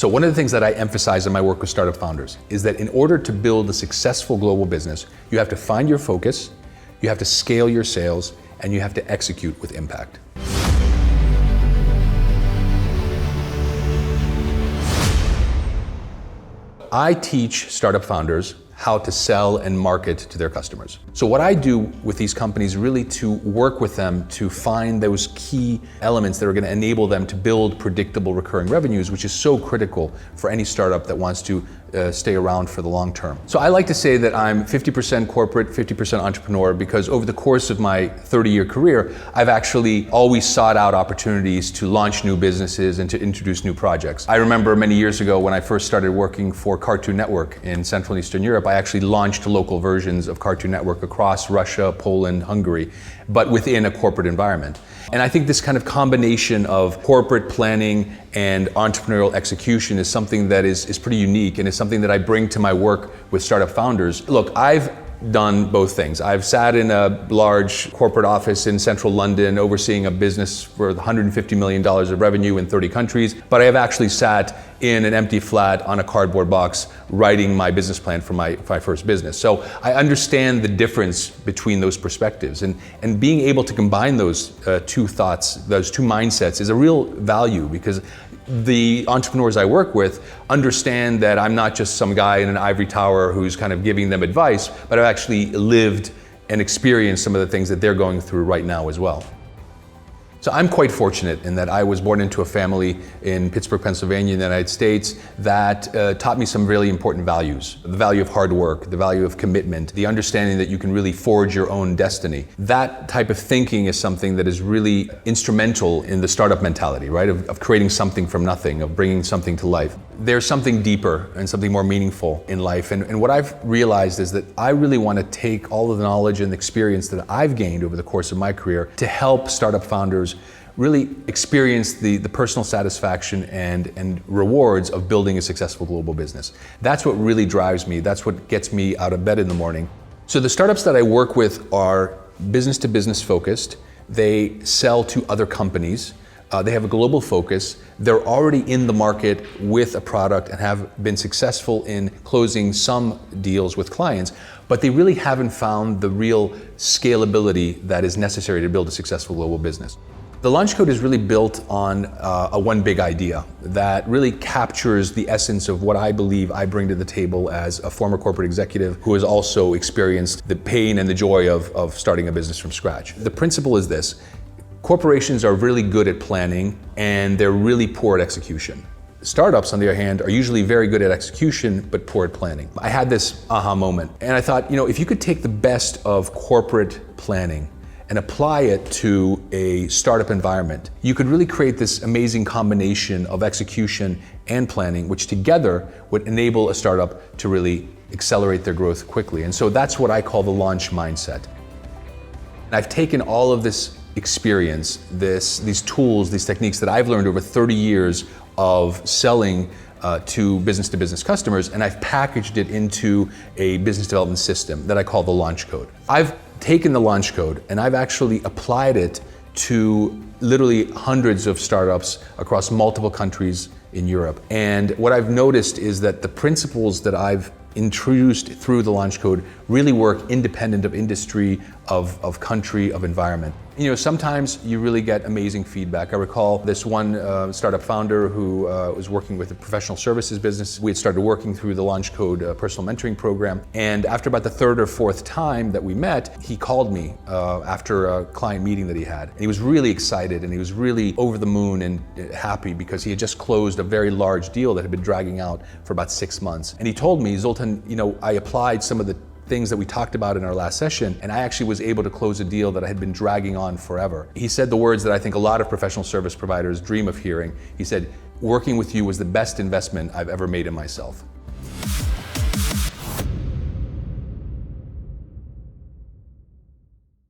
So one of the things that I emphasize in my work with startup founders is that in order to build a successful global business, you have to find your focus, you have to scale your sales, and you have to execute with impact. I teach startup founders how to sell and market to their customers. So what I do with these companies really to work with them to find those key elements that are going to enable them to build predictable recurring revenues, which is so critical for any startup that wants to stay around for the long term. So I like to say that I'm 50% corporate, 50% entrepreneur, because over the course of my 30-year career, I've actually always sought out opportunities to launch new businesses and to introduce new projects. I remember many years ago when I first started working for Cartoon Network in Central and Eastern Europe, I actually launched local versions of Cartoon Network across Russia, Poland, Hungary, but within a corporate environment. And I think this kind of combination of corporate planning and entrepreneurial execution is something that is pretty unique, and is something that I bring to my work with startup founders. Look, I've done both things. I've sat in a large corporate office in central London overseeing a business for $150 million of revenue in 30 countries, but I have actually sat in an empty flat on a cardboard box writing my business plan for my first business. So I understand the difference between those perspectives, and being able to combine those two thoughts, those two mindsets, is a real value, because the entrepreneurs I work with understand that I'm not just some guy in an ivory tower who's kind of giving them advice, but I've actually lived and experienced some of the things that they're going through right now as well. So I'm quite fortunate in that I was born into a family in Pittsburgh, Pennsylvania, in the United States, that taught me some really important values. The value of hard work, the value of commitment, the understanding that you can really forge your own destiny. That type of thinking is something that is really instrumental in the startup mentality, right? Of creating something from nothing, of bringing something to life. There's something deeper and something more meaningful in life. And what I've realized is that I really want to take all of the knowledge and experience that I've gained over the course of my career to help startup founders really experience the personal satisfaction and rewards of building a successful global business. That's what really drives me. That's what gets me out of bed in the morning. So the startups that I work with are business to business focused. They sell to other companies. They have a global focus. They're already in the market with a product and have been successful in closing some deals with clients, but they really haven't found the real scalability that is necessary to build a successful global business. The Launch Code is really built on a one big idea that really captures the essence of what I believe I bring to the table as a former corporate executive who has also experienced the pain and the joy of starting a business from scratch. The principle is this: corporations are really good at planning and they're really poor at execution. Startups, on the other hand, are usually very good at execution but poor at planning. I had this aha moment, and I thought, if you could take the best of corporate planning and apply it to a startup environment, you could really create this amazing combination of execution and planning, which together would enable a startup to really accelerate their growth quickly. And so that's what I call the launch mindset. And I've taken all of this experience, these tools, these techniques that I've learned over 30 years of selling to business customers, and I've packaged it into a business development system that I call the Launch Code. I've taken the Launch Code and I've actually applied it to literally hundreds of startups across multiple countries in Europe. And what I've noticed is that the principles that I've introduced through the Launch Code really work independent of industry, of country, of environment. Sometimes you really get amazing feedback. I recall this one startup founder who was working with a professional services business. We had started working through the Launch Code personal mentoring program. And after about the third or fourth time that we met, he called me after a client meeting that he had. And he was really excited and he was really over the moon and happy because he had just closed a very large deal that had been dragging out for about 6 months. And he told me, Zoltan, I applied some of the things that we talked about in our last session, and I actually was able to close a deal that I had been dragging on forever. He said the words that I think a lot of professional service providers dream of hearing. He said, "Working with you was the best investment I've ever made in myself."